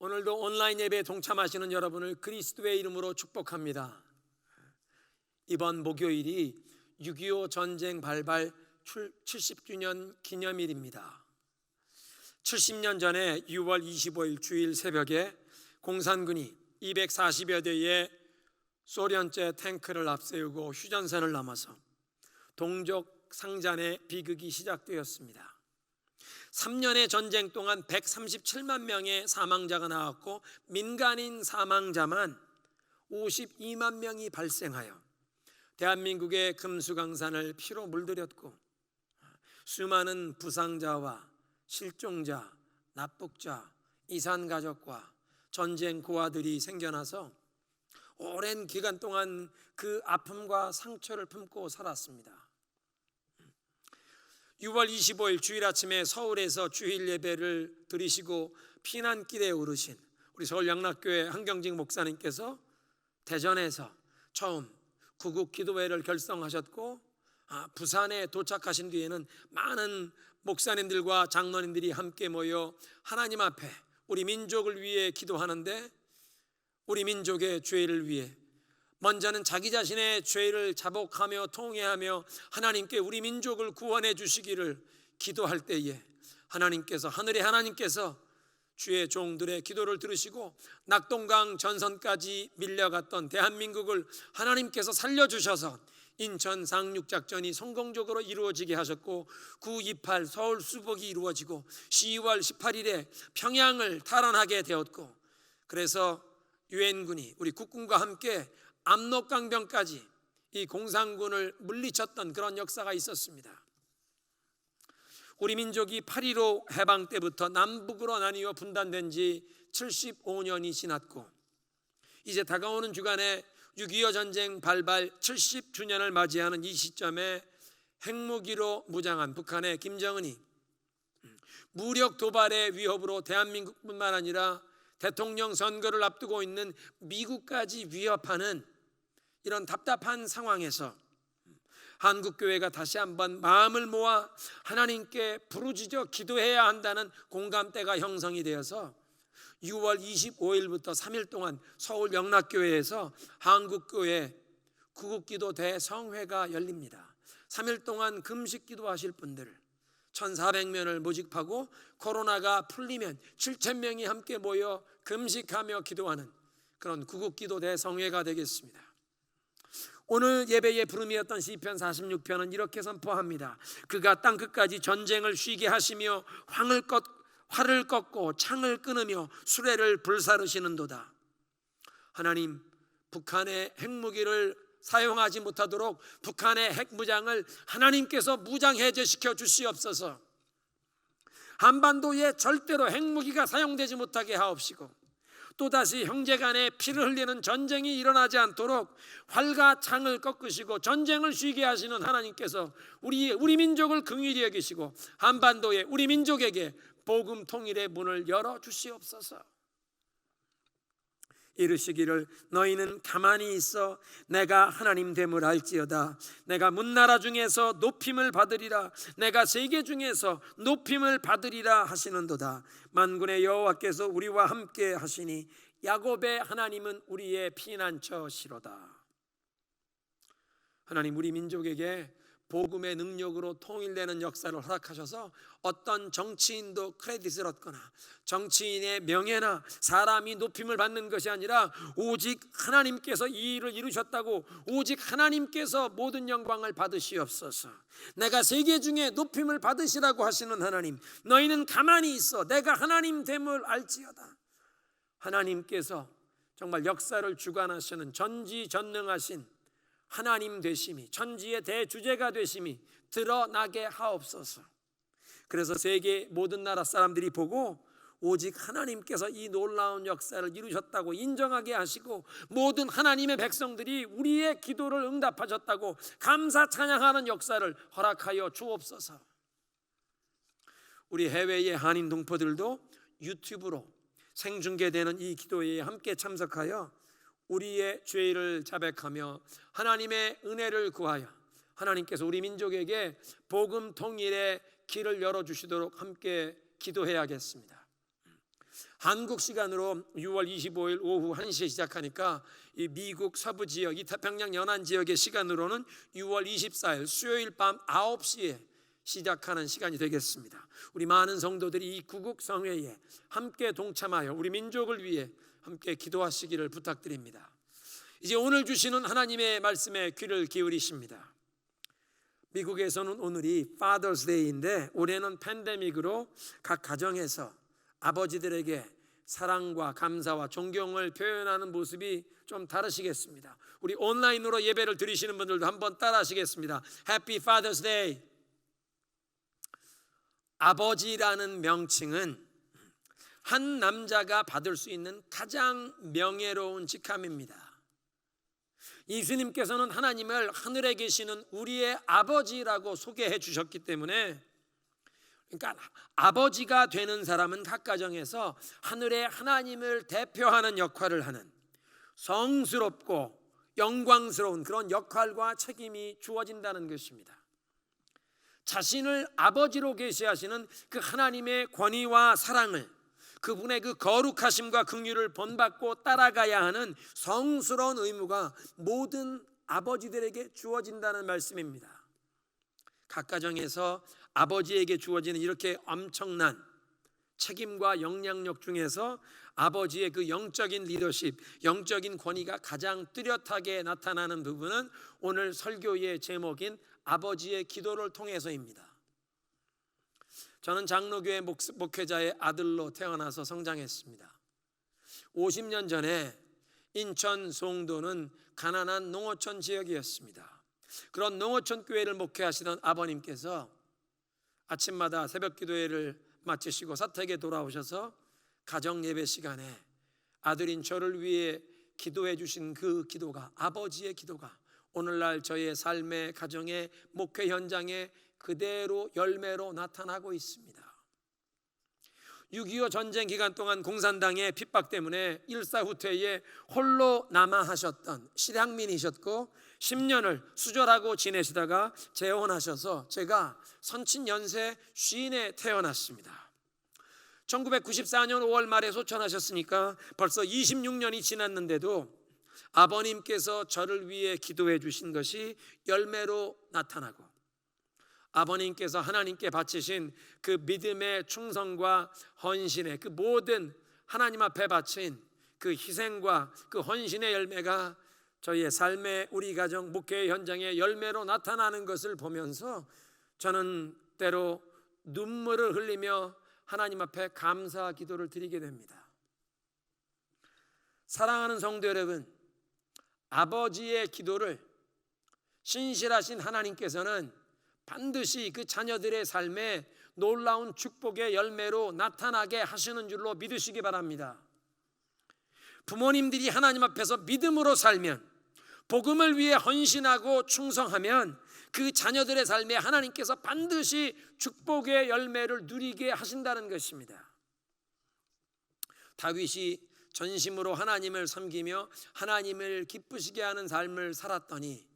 오늘도 온라인 예배에 동참하시는 여러분을 그리스도의 이름으로 축복합니다. 이번 목요일이 6.25 전쟁 발발 70주년 기념일입니다. 70년 전에 6월 25일 주일 새벽에 공산군이 240여 대의 소련제 탱크를 앞세우고 휴전선을 넘어서 동족 상잔의 비극이 시작되었습니다. 3년의 전쟁 동안 137만 명의 사망자가 나왔고 민간인 사망자만 52만 명이 발생하여 대한민국의 금수강산을 피로 물들였고 수많은 부상자와 실종자, 납북자, 이산가족과 전쟁 고아들이 생겨나서 오랜 기간 동안 그 아픔과 상처를 품고 살았습니다. 6월 25일 주일 아침에 서울에서 주일 예배를 드리시고 피난길에 오르신 우리 서울 양락교회 한경직 목사님께서 대전에서 처음 구국 기도회를 결성하셨고 부산에 도착하신 뒤에는 많은 목사님들과 장로님들이 함께 모여 하나님 앞에 우리 민족을 위해 기도하는데 우리 민족의 죄를 위해 먼저는 자기 자신의 죄를 자복하며 통회하며 하나님께 우리 민족을 구원해 주시기를 기도할 때에 하늘의 하나님께서 주의 종들의 기도를 들으시고 낙동강 전선까지 밀려갔던 대한민국을 하나님께서 살려주셔서 인천 상륙작전이 성공적으로 이루어지게 하셨고 9.28 서울 수복이 이루어지고 10월 18일에 평양을 탈환하게 되었고 그래서 유엔군이 우리 국군과 함께 압록강변까지 이 공산군을 물리쳤던 그런 역사가 있었습니다. 우리 민족이 8.15 해방 때부터 남북으로 나뉘어 분단된 지 75년이 지났고 이제 다가오는 주간에 6.25 전쟁 발발 70주년을 맞이하는 이 시점에 핵무기로 무장한 북한의 김정은이 무력 도발의 위협으로 대한민국뿐만 아니라 대통령 선거를 앞두고 있는 미국까지 위협하는 이런 답답한 상황에서 한국교회가 다시 한번 마음을 모아 하나님께 부르짖어 기도해야 한다는 공감대가 형성이 되어서 6월 25일부터 3일 동안 서울 영락교회에서 한국교회 구국기도 대성회가 열립니다. 3일 동안 금식기도 하실 분들을 1,400명을 모집하고 코로나가 풀리면 7,000명이 함께 모여 금식하며 기도하는 그런 구국기도 대성회가 되겠습니다. 오늘 예배의 부름이었던 시편 46편은 이렇게 선포합니다. 그가 땅끝까지 전쟁을 쉬게 하시며 활을 꺾고 창을 끊으며 수레를 불사르시는도다. 하나님, 북한의 핵무기를 사용하지 못하도록 북한의 핵무장을 하나님께서 무장해제시켜 주시옵소서. 한반도에 절대로 핵무기가 사용되지 못하게 하옵시고 또다시 형제간에 피를 흘리는 전쟁이 일어나지 않도록 활과 창을 꺾으시고 전쟁을 쉬게 하시는 하나님께서 우리 민족을 긍휼히 여기시고 한반도에 우리 민족에게 복음 통일의 문을 열어주시옵소서. 이르시기를 너희는 가만히 있어 내가 하나님 됨을 알지어다. 내가 문나라 중에서 높임을 받으리라. 내가 세계 중에서 높임을 받으리라 하시는도다. 만군의 여호와께서 우리와 함께 하시니 야곱의 하나님은 우리의 피난처시로다. 하나님, 우리 민족에게 복음의 능력으로 통일되는 역사를 허락하셔서 어떤 정치인도 크레딧을 얻거나 정치인의 명예나 사람이 높임을 받는 것이 아니라 오직 하나님께서 이 일을 이루셨다고 오직 하나님께서 모든 영광을 받으시옵소서. 내가 세계 중에 높임을 받으시라고 하시는 하나님, 너희는 가만히 있어 내가 하나님 됨을 알지어다. 하나님께서 정말 역사를 주관하시는 전지전능하신 하나님 되심이, 천지의 대주제가 되심이 드러나게 하옵소서. 그래서 세계 모든 나라 사람들이 보고 오직 하나님께서 이 놀라운 역사를 이루셨다고 인정하게 하시고 모든 하나님의 백성들이 우리의 기도를 응답하셨다고 감사 찬양하는 역사를 허락하여 주옵소서. 우리 해외의 한인 동포들도 유튜브로 생중계되는 이 기도회에 함께 참석하여 우리의 죄를 자백하며 하나님의 은혜를 구하여 하나님께서 우리 민족에게 복음 통일의 길을 열어주시도록 함께 기도해야겠습니다. 한국 시간으로 6월 25일 오후 1시에 시작하니까 이 미국 서부 지역, 이 태평양 연안 지역의 시간으로는 6월 24일 수요일 밤 9시에 시작하는 시간이 되겠습니다. 우리 많은 성도들이 이 구국 성회에 함께 동참하여 우리 민족을 위해 함께 기도하시기를 부탁드립니다. 이제 오늘 주시는 하나님의 말씀에 귀를 기울이십니다. 미국에서는 오늘이 Father's Day인데 올해는 팬데믹으로 각 가정에서 아버지들에게 사랑과 감사와 존경을 표현하는 모습이 좀 다르시겠습니다. 우리 온라인으로 예배를 드리시는 분들도 한번 따라 하시겠습니다. Happy Father's Day. 아버지라는 명칭은 한 남자가 받을 수 있는 가장 명예로운 직함입니다. 예수님께서는 하나님을 하늘에 계시는 우리의 아버지라고 소개해 주셨기 때문에, 그러니까 아버지가 되는 사람은 각 가정에서 하늘의 하나님을 대표하는 역할을 하는 성스럽고 영광스러운 그런 역할과 책임이 주어진다는 것입니다. 자신을 아버지로 계시하시는 그 하나님의 권위와 사랑을, 그분의 그 거룩하심과 긍휼을 본받고 따라가야 하는 성스러운 의무가 모든 아버지들에게 주어진다는 말씀입니다. 각 가정에서 아버지에게 주어지는 이렇게 엄청난 책임과 영향력 중에서 아버지의 그 영적인 리더십, 영적인 권위가 가장 뚜렷하게 나타나는 부분은 오늘 설교의 제목인 아버지의 기도를 통해서입니다. 저는 장로교회 목회자의 아들로 태어나서 성장했습니다. 50년 전에 인천 송도는 가난한 농어촌 지역이었습니다. 그런 농어촌 교회를 목회하시던 아버님께서 아침마다 새벽 기도회를 마치시고 사택에 돌아오셔서 가정 예배 시간에 아들인 저를 위해 기도해 주신 그 기도가, 아버지의 기도가 오늘날 저의 삶의 가정의 목회 현장에 그대로 열매로 나타나고 있습니다. 6.25 전쟁 기간 동안 공산당의 핍박 때문에 일사후퇴에 홀로 남아하셨던 실향민이셨고 10년을 수절하고 지내시다가 재혼하셔서 제가 선친 연세 50에 태어났습니다. 1994년 5월 말에 소천하셨으니까 벌써 26년이 지났는데도 아버님께서 저를 위해 기도해 주신 것이 열매로 나타나고, 아버님께서 하나님께 바치신 그 믿음의 충성과 헌신의 그 모든 하나님 앞에 바친 그 희생과 그 헌신의 열매가 저희의 삶의 우리 가정 목회 현장의 열매로 나타나는 것을 보면서 저는 때로 눈물을 흘리며 하나님 앞에 감사 기도를 드리게 됩니다. 사랑하는 성도 여러분, 아버지의 기도를 신실하신 하나님께서는 반드시 그 자녀들의 삶에 놀라운 축복의 열매로 나타나게 하시는 줄로 믿으시기 바랍니다. 부모님들이 하나님 앞에서 믿음으로 살면, 복음을 위해 헌신하고 충성하면 그 자녀들의 삶에 하나님께서 반드시 축복의 열매를 누리게 하신다는 것입니다. 다윗이 전심으로 하나님을 섬기며 하나님을 기쁘시게 하는 삶을 살았더니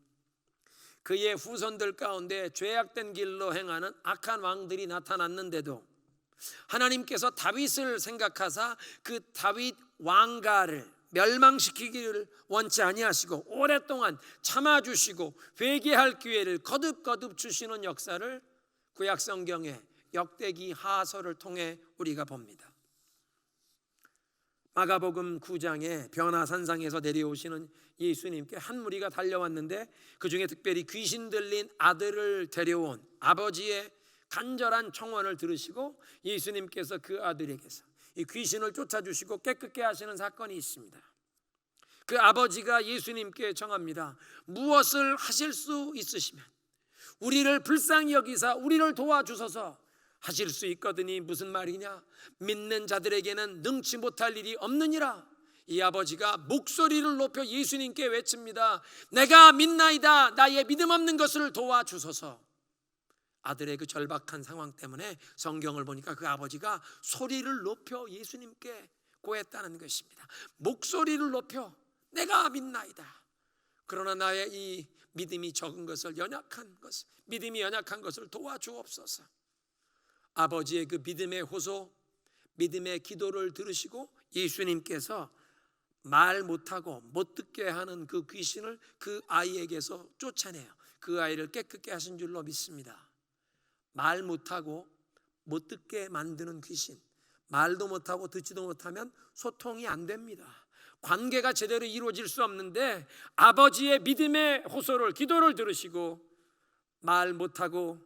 그의 후손들 가운데 죄악된 길로 행하는 악한 왕들이 나타났는데도 하나님께서 다윗을 생각하사 그 다윗 왕가를 멸망시키기를 원치 아니하시고 오랫동안 참아주시고 회개할 기회를 거듭거듭 주시는 역사를 구약성경의 역대기 하서를 통해 우리가 봅니다. 마가복음 9장에 변화산상에서 내려오시는 예수님께 한 무리가 달려왔는데 그 중에 특별히 귀신 들린 아들을 데려온 아버지의 간절한 청원을 들으시고 예수님께서 그 아들에게서 이 귀신을 쫓아주시고 깨끗게 하시는 사건이 있습니다. 그 아버지가 예수님께 청합니다. 무엇을 하실 수 있으시면 우리를 불쌍히 여기사 우리를 도와주소서. 하실 수 있거든이 무슨 말이냐? 믿는 자들에게는 능치 못할 일이 없느니라. 이 아버지가 목소리를 높여 예수님께 외칩니다. 내가 믿나이다. 나의 믿음 없는 것을 도와주소서. 아들의 그 절박한 상황 때문에 성경을 보니까 그 아버지가 소리를 높여 예수님께 고했다는 것입니다. 목소리를 높여 내가 믿나이다. 그러나 나의 이 믿음이 적은 것을, 믿음이 연약한 것을 도와주옵소서. 아버지의 그 믿음의 호소, 믿음의 기도를 들으시고 예수님께서 말 못하고 못 듣게 하는 그 귀신을 그 아이에게서 쫓아내요. 그 아이를 깨끗게 하신 줄로 믿습니다. 말 못하고 못 듣게 만드는 귀신, 말도 못하고 듣지도 못하면 소통이 안 됩니다. 관계가 제대로 이루어질 수 없는데 아버지의 믿음의 호소를, 기도를 들으시고 말 못하고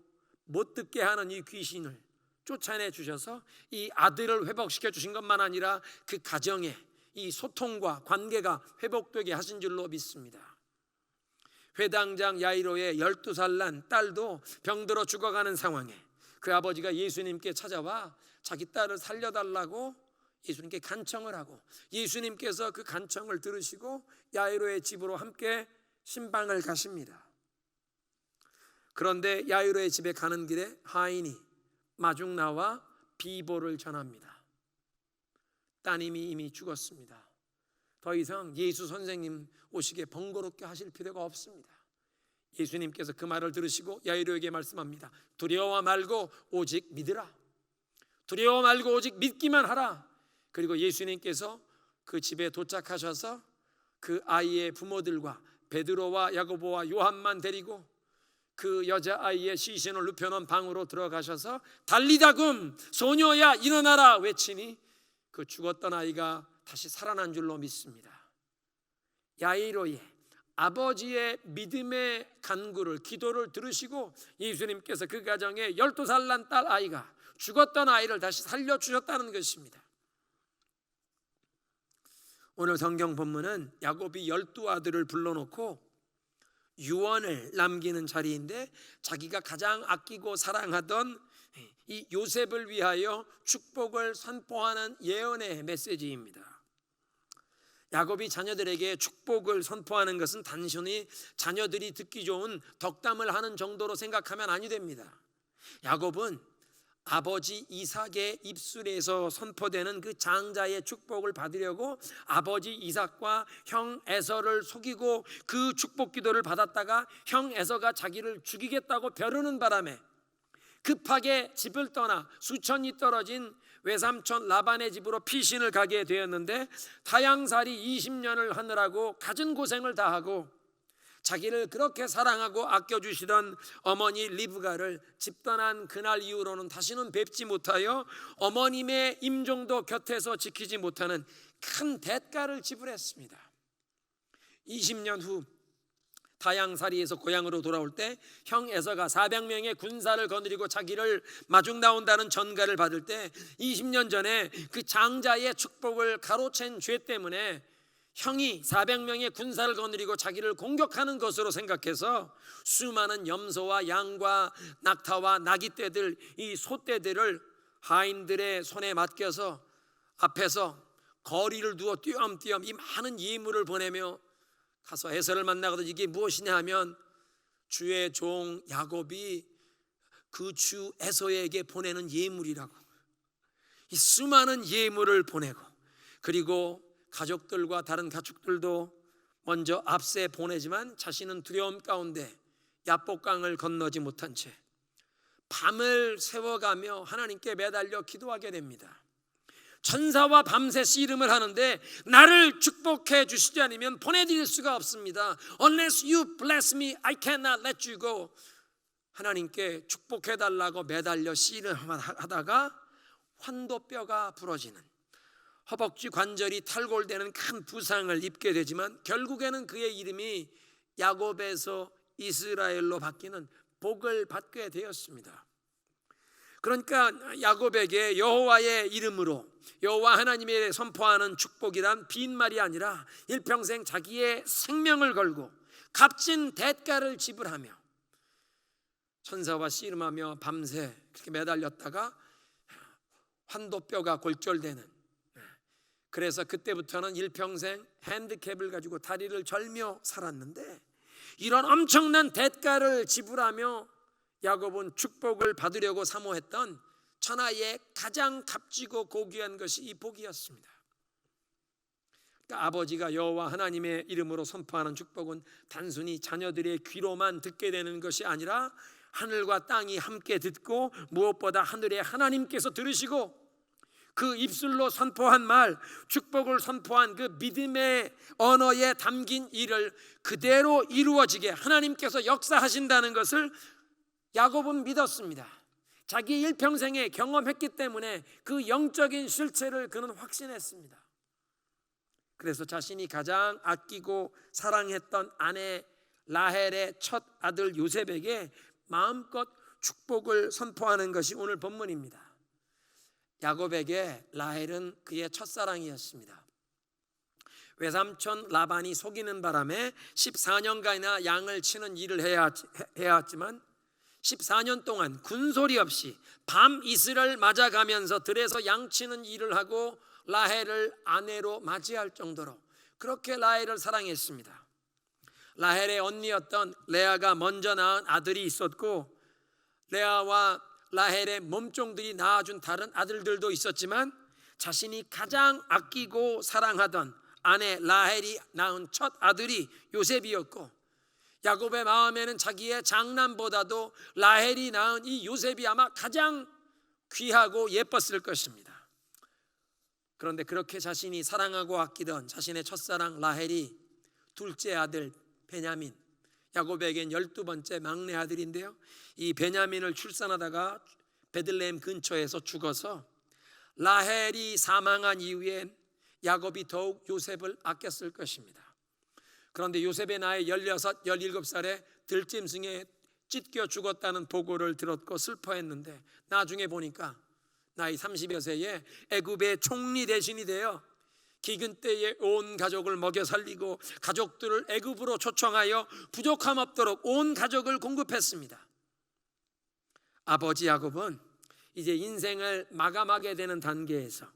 못 듣게 하는 이 귀신을 쫓아내 주셔서 이 아들을 회복시켜 주신 것만 아니라 그 가정에 이 소통과 관계가 회복되게 하신 줄로 믿습니다. 회당장 야이로의 12살 난 딸도 병들어 죽어가는 상황에 그 아버지가 예수님께 찾아와 자기 딸을 살려달라고 예수님께 간청을 하고, 예수님께서 그 간청을 들으시고 야이로의 집으로 함께 신방을 가십니다. 그런데 야이로의 집에 가는 길에 하인이 마중 나와 비보를 전합니다. 따님이 이미 죽었습니다. 더 이상 예수 선생님 오시게 번거롭게 하실 필요가 없습니다. 예수님께서 그 말을 들으시고 야이로에게 말씀합니다. 두려워 말고 오직 믿으라. 두려워 말고 오직 믿기만 하라. 그리고 예수님께서 그 집에 도착하셔서 그 아이의 부모들과 베드로와 야고보와 요한만 데리고 그 여자아이의 시신을 눕혀놓은 방으로 들어가셔서 달리다금 소녀야 일어나라 외치니 그 죽었던 아이가 다시 살아난 줄로 믿습니다. 야이로의 아버지의 믿음의 간구를, 기도를 들으시고 예수님께서 그 가정에 12살 난 딸 아이가, 죽었던 아이를 다시 살려주셨다는 것입니다. 오늘 성경 본문은 야곱이 12아들을 불러놓고 유언을 남기는 자리인데 자기가 가장 아끼고 사랑하던 이 요셉을 위하여 축복을 선포하는 예언의 메시지입니다. 야곱이 자녀들에게 축복을 선포하는 것은 단순히 자녀들이 듣기 좋은 덕담을 하는 정도로 생각하면 아니 됩니다. 야곱은 아버지 이삭의 입술에서 선포되는 그 장자의 축복을 받으려고 아버지 이삭과 형 에서를 속이고 그 축복 기도를 받았다가 형 에서가 자기를 죽이겠다고 벼르는 바람에 급하게 집을 떠나 수천리 떨어진 외삼촌 라반의 집으로 피신을 가게 되었는데 타향살이 20년을 하느라고 갖은 고생을 다하고 자기를 그렇게 사랑하고 아껴주시던 어머니 리브가를 집 떠난 그날 이후로는 다시는 뵙지 못하여 어머님의 임종도 곁에서 지키지 못하는 큰 대가를 지불했습니다. 20년 후 타향살이에서 고향으로 돌아올 때 형 에서가 400명의 군사를 거느리고 자기를 마중 나온다는 전가를 받을 때 20년 전에 그 장자의 축복을 가로챈 죄 때문에 형이 400명의 군사를 거느리고 자기를 공격하는 것으로 생각해서 수많은 염소와 양과 낙타와 나귀떼들, 이 소떼들을 하인들의 손에 맡겨서 앞에서 거리를 두어 띄엄띄엄 이 많은 예물을 보내며 가서 에서를 만나거든 이게 무엇이냐 하면 주의 종 야곱이 그 주 에서에게 보내는 예물이라고. 이 수많은 예물을 보내고 그리고 가족들과 다른 가축들도 먼저 앞세 보내지만 자신은 두려움 가운데 야복강을 건너지 못한 채 밤을 새워가며 하나님께 매달려 기도하게 됩니다. 천사와 밤새 씨름을 하는데 나를 축복해 주시지 않으면 보내드릴 수가 없습니다. Unless you bless me, I cannot let you go. 하나님께 축복해 달라고 매달려 씨름하다가 환도뼈가 부러지는, 허벅지 관절이 탈골되는 큰 부상을 입게 되지만 결국에는 그의 이름이 야곱에서 이스라엘로 바뀌는 복을 받게 되었습니다. 그러니까 야곱에게 여호와의 이름으로 여호와 하나님의 선포하는 축복이란 빈말이 아니라 일평생 자기의 생명을 걸고 값진 대가를 지불하며 천사와 씨름하며 밤새 그렇게 매달렸다가 환도뼈가 골절되는, 그래서 그때부터는 일평생 핸디캡을 가지고 다리를 절며 살았는데 이런 엄청난 대가를 지불하며 야곱은 축복을 받으려고 사모했던 천하의 가장 값지고 고귀한 것이 이 복이었습니다. 그러니까 아버지가 여호와 하나님의 이름으로 선포하는 축복은 단순히 자녀들의 귀로만 듣게 되는 것이 아니라 하늘과 땅이 함께 듣고 무엇보다 하늘의 하나님께서 들으시고 그 입술로 선포한 말, 축복을 선포한 그 믿음의 언어에 담긴 일을 그대로 이루어지게 하나님께서 역사하신다는 것을 야곱은 믿었습니다. 자기 일평생에 경험했기 때문에 그 영적인 실체를 그는 확신했습니다. 그래서 자신이 가장 아끼고 사랑했던 아내 라헬의 첫 아들 요셉에게 마음껏 축복을 선포하는 것이 오늘 본문입니다. 야곱에게 라헬은 그의 첫사랑이었습니다. 외삼촌 라반이 속이는 바람에 14년간이나 양을 치는 일을 해왔지만 14년 동안 군소리 없이 밤 이슬을 맞아가면서 들에서 양치는 일을 하고 라헬을 아내로 맞이할 정도로 그렇게 라헬을 사랑했습니다. 라헬의 언니였던 레아가 먼저 낳은 아들이 있었고, 레아와 라헬의 몸종들이 낳아준 다른 아들들도 있었지만 자신이 가장 아끼고 사랑하던 아내 라헬이 낳은 첫 아들이 요셉이었고, 야곱의 마음에는 자기의 장남보다도 라헬이 낳은 이 요셉이 아마 가장 귀하고 예뻤을 것입니다. 그런데 그렇게 자신이 사랑하고 아끼던 자신의 첫사랑 라헬이 둘째 아들 베냐민, 야곱에겐 12번째 막내 아들인데요, 이 베냐민을 출산하다가 베들레헴 근처에서 죽어서 라헬이 사망한 이후에 야곱이 더욱 요셉을 아꼈을 것입니다. 그런데 요셉의 나이 16, 17살에 들짐승에 찢겨 죽었다는 보고를 들었고 슬퍼했는데, 나중에 보니까 나이 30여 세에 애굽의 총리 대신이 되어 기근 때에 온 가족을 먹여 살리고 가족들을 애굽으로 초청하여 부족함 없도록 온 가족을 공급했습니다. 아버지 야곱은 이제 인생을 마감하게 되는 단계에서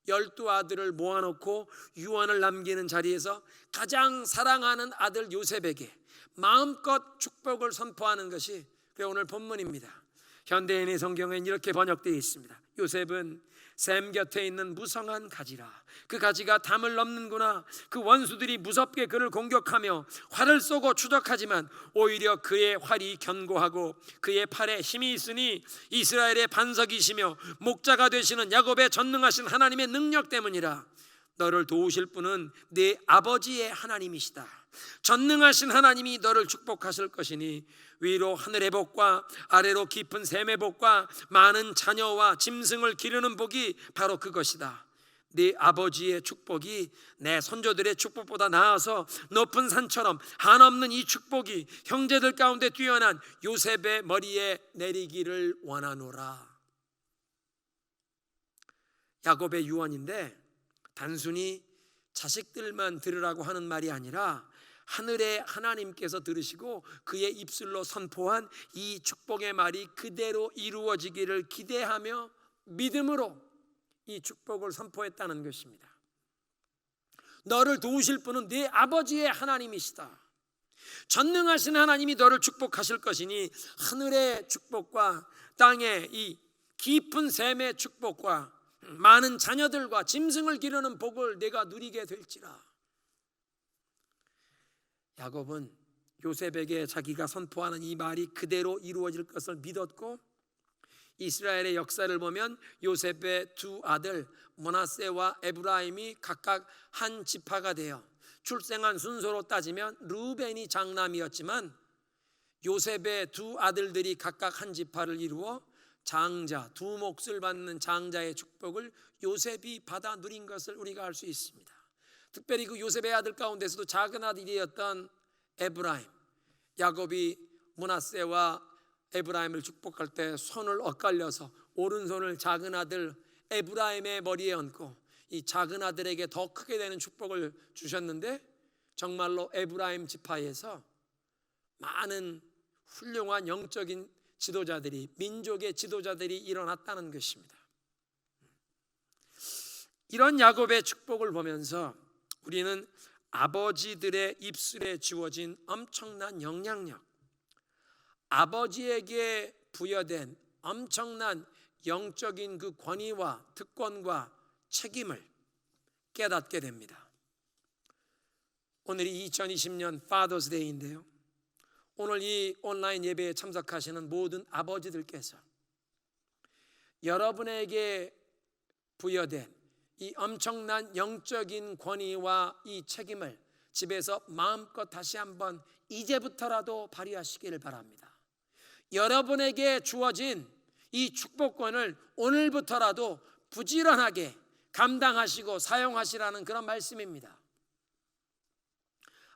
12아들을 모아놓고 유언을 남기는 자리에서 가장 사랑하는 아들 요셉에게 마음껏 축복을 선포하는 것이 오늘 본문입니다. 현대인의 성경엔 이렇게 번역되어 있습니다. 요셉은 샘 곁에 있는 무성한 가지라. 그 가지가 담을 넘는구나. 그 원수들이 무섭게 그를 공격하며 활을 쏘고 추적하지만 오히려 그의 활이 견고하고 그의 팔에 힘이 있으니 이스라엘의 반석이시며 목자가 되시는 야곱의 전능하신 하나님의 능력 때문이라. 너를 도우실 분은 네 아버지의 하나님이시다. 전능하신 하나님이 너를 축복하실 것이니 위로 하늘의 복과 아래로 깊은 샘의 복과 많은 자녀와 짐승을 기르는 복이 바로 그것이다. 네 아버지의 축복이 내 선조들의 축복보다 나아서 높은 산처럼 한없는 이 축복이 형제들 가운데 뛰어난 요셉의 머리에 내리기를 원하노라. 야곱의 유언인데 단순히 자식들만 들으라고 하는 말이 아니라 하늘의 하나님께서 들으시고 그의 입술로 선포한 이 축복의 말이 그대로 이루어지기를 기대하며 믿음으로 이 축복을 선포했다는 것입니다. 너를 도우실 분은 네 아버지의 하나님이시다. 전능하신 하나님이 너를 축복하실 것이니 하늘의 축복과 땅의 이 깊은 샘의 축복과 많은 자녀들과 짐승을 기르는 복을 내가 누리게 될지라. 야곱은 요셉에게 자기가 선포하는 이 말이 그대로 이루어질 것을 믿었고, 이스라엘의 역사를 보면 요셉의 두 아들 므낫세와 에브라임이 각각 한 지파가 되어 출생한 순서로 따지면 르우벤이 장남이었지만 요셉의 두 아들들이 각각 한 지파를 이루어 장자, 두 몫을 받는 장자의 축복을 요셉이 받아 누린 것을 우리가 알 수 있습니다. 특별히 그 요셉의 아들 가운데서도 작은 아들이었던 에브라임, 야곱이 므낫세와 에브라임을 축복할 때 손을 엇갈려서 오른손을 작은 아들 에브라임의 머리에 얹고 이 작은 아들에게 더 크게 되는 축복을 주셨는데, 정말로 에브라임 지파에서 많은 훌륭한 영적인 지도자들이, 민족의 지도자들이 일어났다는 것입니다. 이런 야곱의 축복을 보면서 우리는 아버지들의 입술에 주어진 엄청난 영향력, 아버지에게 부여된 엄청난 영적인 그 권위와 특권과 책임을 깨닫게 됩니다. 오늘이 2020년 Father's Day인데요, 오늘 이 온라인 예배에 참석하시는 모든 아버지들께서 여러분에게 부여된 이 엄청난 영적인 권위와 이 책임을 집에서 마음껏 다시 한번 이제부터라도 발휘하시기를 바랍니다. 여러분에게 주어진 이 축복권을 오늘부터라도 부지런하게 감당하시고 사용하시라는 그런 말씀입니다.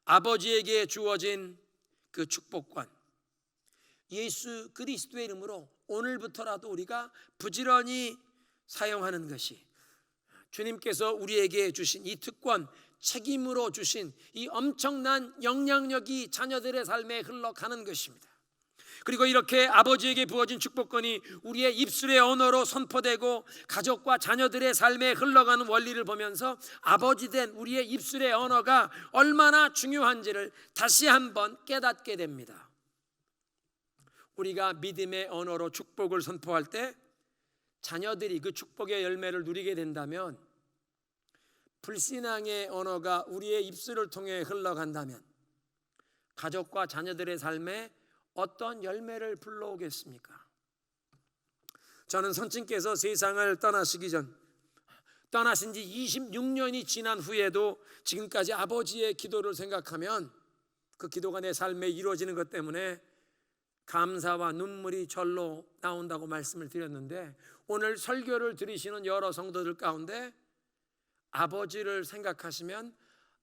아버지에게 주어진 그 축복권, 예수 그리스도의 이름으로 오늘부터라도 우리가 부지런히 사용하는 것이 주님께서 우리에게 주신 이 특권, 책임으로 주신 이 엄청난 영향력이 자녀들의 삶에 흘러가는 것입니다. 그리고 이렇게 아버지에게 부어진 축복권이 우리의 입술의 언어로 선포되고 가족과 자녀들의 삶에 흘러가는 원리를 보면서 아버지된 우리의 입술의 언어가 얼마나 중요한지를 다시 한번 깨닫게 됩니다. 우리가 믿음의 언어로 축복을 선포할 때 자녀들이 그 축복의 열매를 누리게 된다면, 불신앙의 언어가 우리의 입술을 통해 흘러간다면 가족과 자녀들의 삶에 어떤 열매를 불러오겠습니까? 저는 선친께서 세상을 떠나신 지 26년이 지난 후에도 지금까지 아버지의 기도를 생각하면 그 기도가 내 삶에 이루어지는 것 때문에 감사와 눈물이 절로 나온다고 말씀을 드렸는데, 오늘 설교를 들으시는 여러 성도들 가운데 아버지를 생각하시면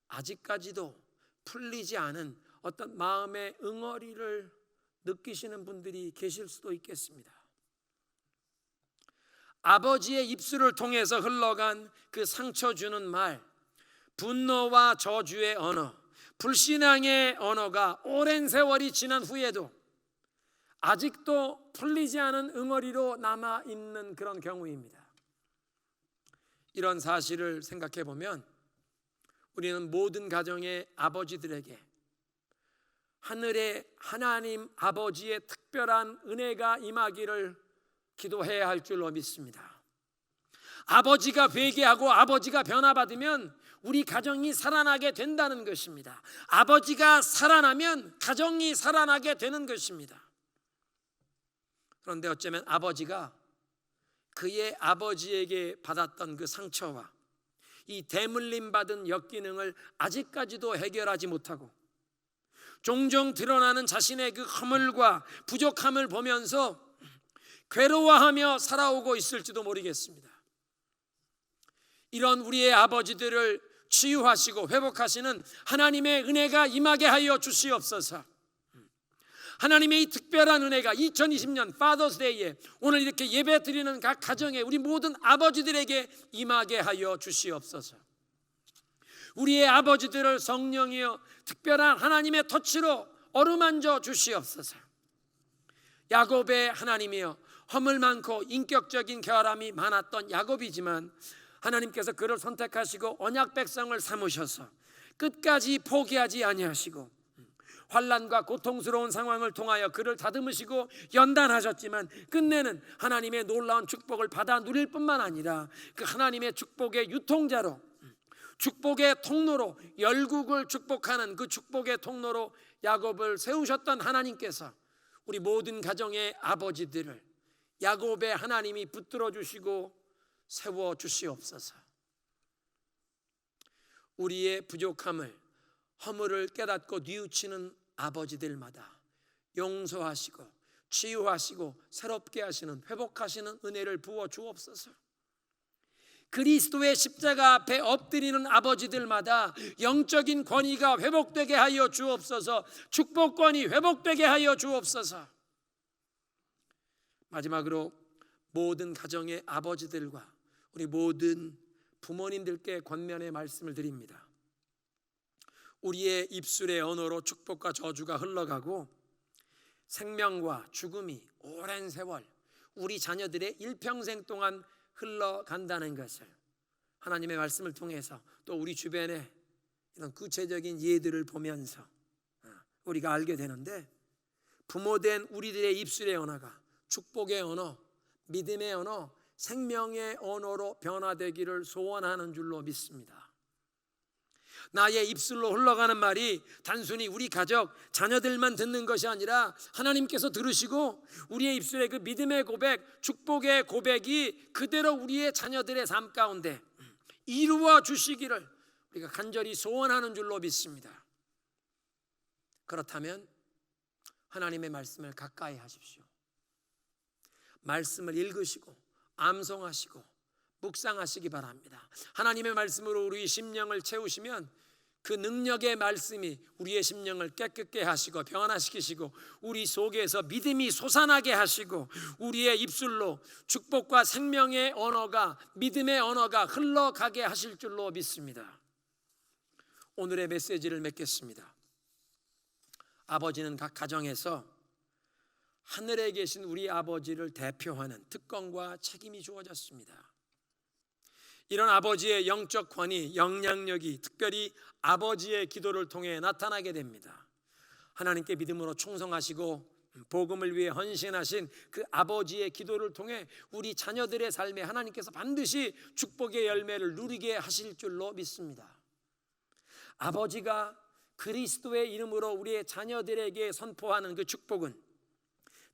아직까지도 풀리지 않은 어떤 마음의 응어리를 느끼시는 분들이 계실 수도 있겠습니다. 아버지의 입술을 통해서 흘러간 그 상처 주는 말, 분노와 저주의 언어, 불신앙의 언어가 오랜 세월이 지난 후에도 아직도 풀리지 않은 응어리로 남아있는 그런 경우입니다. 이런 사실을 생각해 보면 우리는 모든 가정의 아버지들에게 하늘의 하나님 아버지의 특별한 은혜가 임하기를 기도해야 할 줄로 믿습니다. 아버지가 회개하고 아버지가 변화받으면 우리 가정이 살아나게 된다는 것입니다. 아버지가 살아나면 가정이 살아나게 되는 것입니다. 그런데 어쩌면 아버지가 그의 아버지에게 받았던 그 상처와 이 대물림 받은 역기능을 아직까지도 해결하지 못하고 종종 드러나는 자신의 그 허물과 부족함을 보면서 괴로워하며 살아오고 있을지도 모르겠습니다. 이런 우리의 아버지들을 치유하시고 회복하시는 하나님의 은혜가 임하게 하여 주시옵소서. 하나님의 이 특별한 은혜가 2020년 Father's Day에 오늘 이렇게 예배 드리는 각 가정에 우리 모든 아버지들에게 임하게 하여 주시옵소서. 우리의 아버지들을 성령이여 특별한 하나님의 터치로 어루만져 주시옵소서. 야곱의 하나님이여, 허물 많고 인격적인 결함이 많았던 야곱이지만 하나님께서 그를 선택하시고 언약 백성을 삼으셔서 끝까지 포기하지 아니하시고 환난과 고통스러운 상황을 통하여 그를 다듬으시고 연단하셨지만 끝내는 하나님의 놀라운 축복을 받아 누릴 뿐만 아니라 그 하나님의 축복의 유통자로, 축복의 통로로, 열국을 축복하는 그 축복의 통로로 야곱을 세우셨던 하나님께서 우리 모든 가정의 아버지들을 야곱의 하나님이 붙들어 주시고 세워 주시옵소서. 우리의 부족함을, 허물을 깨닫고 뉘우치는 아버지들마다 용서하시고 치유하시고 새롭게 하시는, 회복하시는 은혜를 부어 주옵소서. 그리스도의 십자가 앞에 엎드리는 아버지들마다 영적인 권위가 회복되게 하여 주옵소서. 축복권이 회복되게 하여 주옵소서. 마지막으로 모든 가정의 아버지들과 우리 모든 부모님들께 권면의 말씀을 드립니다. 우리의 입술의 언어로 축복과 저주가 흘러가고 생명과 죽음이 오랜 세월 우리 자녀들의 일평생 동안 흘러간다는 것을 하나님의 말씀을 통해서 또 우리 주변에 이런 구체적인 예들을 보면서 우리가 알게 되는데, 부모된 우리들의 입술의 언어가 축복의 언어, 믿음의 언어, 생명의 언어로 변화되기를 소원하는 줄로 믿습니다. 나의 입술로 흘러가는 말이 단순히 우리 가족, 자녀들만 듣는 것이 아니라 하나님께서 들으시고 우리의 입술의 그 믿음의 고백, 축복의 고백이 그대로 우리의 자녀들의 삶 가운데 이루어 주시기를 우리가 간절히 소원하는 줄로 믿습니다. 그렇다면 하나님의 말씀을 가까이 하십시오. 말씀을 읽으시고 암송하시고 묵상하시기 바랍니다. 하나님의 말씀으로 우리 심령을 채우시면 그 능력의 말씀이 우리의 심령을 깨끗게 하시고 변화시키시고 우리 속에서 믿음이 솟아나게 하시고 우리의 입술로 축복과 생명의 언어가, 믿음의 언어가 흘러가게 하실 줄로 믿습니다. 오늘의 메시지를 맺겠습니다. 아버지는 각 가정에서 하늘에 계신 우리 아버지를 대표하는 특권과 책임이 주어졌습니다. 이런 아버지의 영적 권위, 영향력이 특별히 아버지의 기도를 통해 나타나게 됩니다. 하나님께 믿음으로 충성하시고 복음을 위해 헌신하신 그 아버지의 기도를 통해 우리 자녀들의 삶에 하나님께서 반드시 축복의 열매를 누리게 하실 줄로 믿습니다. 아버지가 그리스도의 이름으로 우리의 자녀들에게 선포하는 그 축복은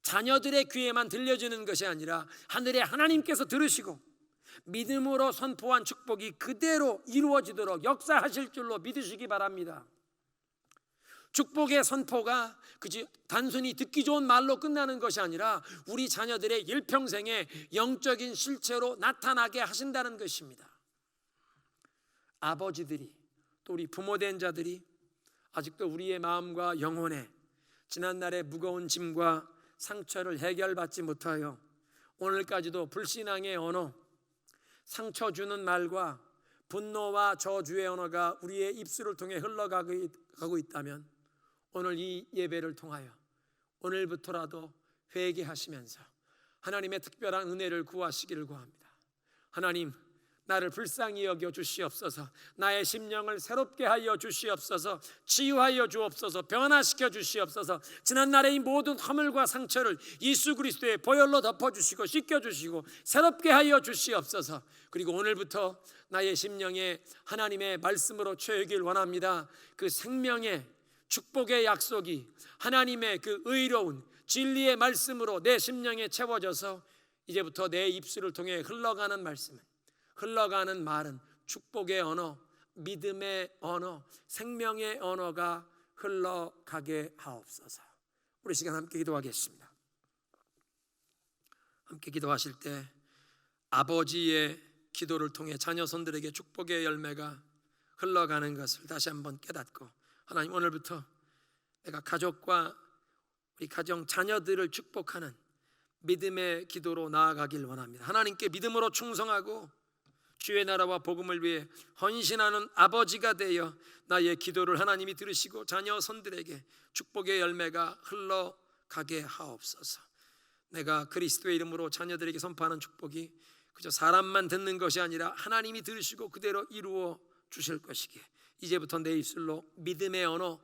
자녀들의 귀에만 들려지는 것이 아니라 하늘의 하나님께서 들으시고 믿음으로 선포한 축복이 그대로 이루어지도록 역사하실 줄로 믿으시기 바랍니다. 축복의 선포가 단순히 듣기 좋은 말로 끝나는 것이 아니라 우리 자녀들의 일평생에 영적인 실체로 나타나게 하신다는 것입니다. 아버지들이 또 우리 부모된 자들이 아직도 우리의 마음과 영혼에 지난날의 무거운 짐과 상처를 해결받지 못하여 오늘까지도 불신앙의 언어, 상처 주는 말과 분노와 저주의 언어가 우리의 입술을 통해 흘러가고 있다면 오늘 이 예배를 통하여 오늘부터라도 회개하시면서 하나님의 특별한 은혜를 구하시기를 구합니다. 하나님, 나를 불쌍히 여겨 주시옵소서. 나의 심령을 새롭게 하여 주시옵소서. 치유하여 주옵소서. 변화시켜 주시옵소서. 지난날의 이 모든 허물과 상처를 예수 그리스도의 보혈로 덮어주시고 씻겨주시고 새롭게 하여 주시옵소서. 그리고 오늘부터 나의 심령에 하나님의 말씀으로 채우길 원합니다. 그 생명의 축복의 약속이 하나님의 그 의로운 진리의 말씀으로 내 심령에 채워져서 이제부터 내 입술을 통해 흘러가는 말씀은, 흘러가는 말은 축복의 언어, 믿음의 언어, 생명의 언어가 흘러가게 하옵소서. 우리 시간 함께 기도하겠습니다. 함께 기도하실 때 아버지의 기도를 통해 자녀 손들에게 축복의 열매가 흘러가는 것을 다시 한번 깨닫고, 하나님, 오늘부터 내가 가족과 우리 가정 자녀들을 축복하는 믿음의 기도로 나아가길 원합니다. 하나님께 믿음으로 충성하고 주의 나라와 복음을 위해 헌신하는 아버지가 되어 나의 기도를 하나님이 들으시고 자녀 손들에게 축복의 열매가 흘러가게 하옵소서. 내가 그리스도의 이름으로 자녀들에게 선포하는 축복이 그저 사람만 듣는 것이 아니라 하나님이 들으시고 그대로 이루어 주실 것이기에 이제부터 내 입술로 믿음의 언어,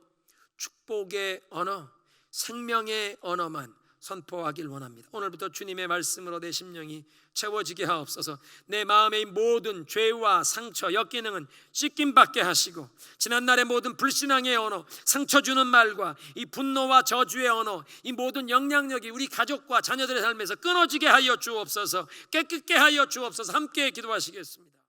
축복의 언어, 생명의 언어만 선포하길 원합니다. 오늘부터 주님의 말씀으로 내 심령이 채워지게 하옵소서. 내 마음의 모든 죄와 상처, 역기능은 씻김받게 하시고 지난날의 모든 불신앙의 언어, 상처 주는 말과 이 분노와 저주의 언어, 이 모든 영향력이 우리 가족과 자녀들의 삶에서 끊어지게 하여 주옵소서. 깨끗게 하여 주옵소서. 함께 기도하시겠습니다.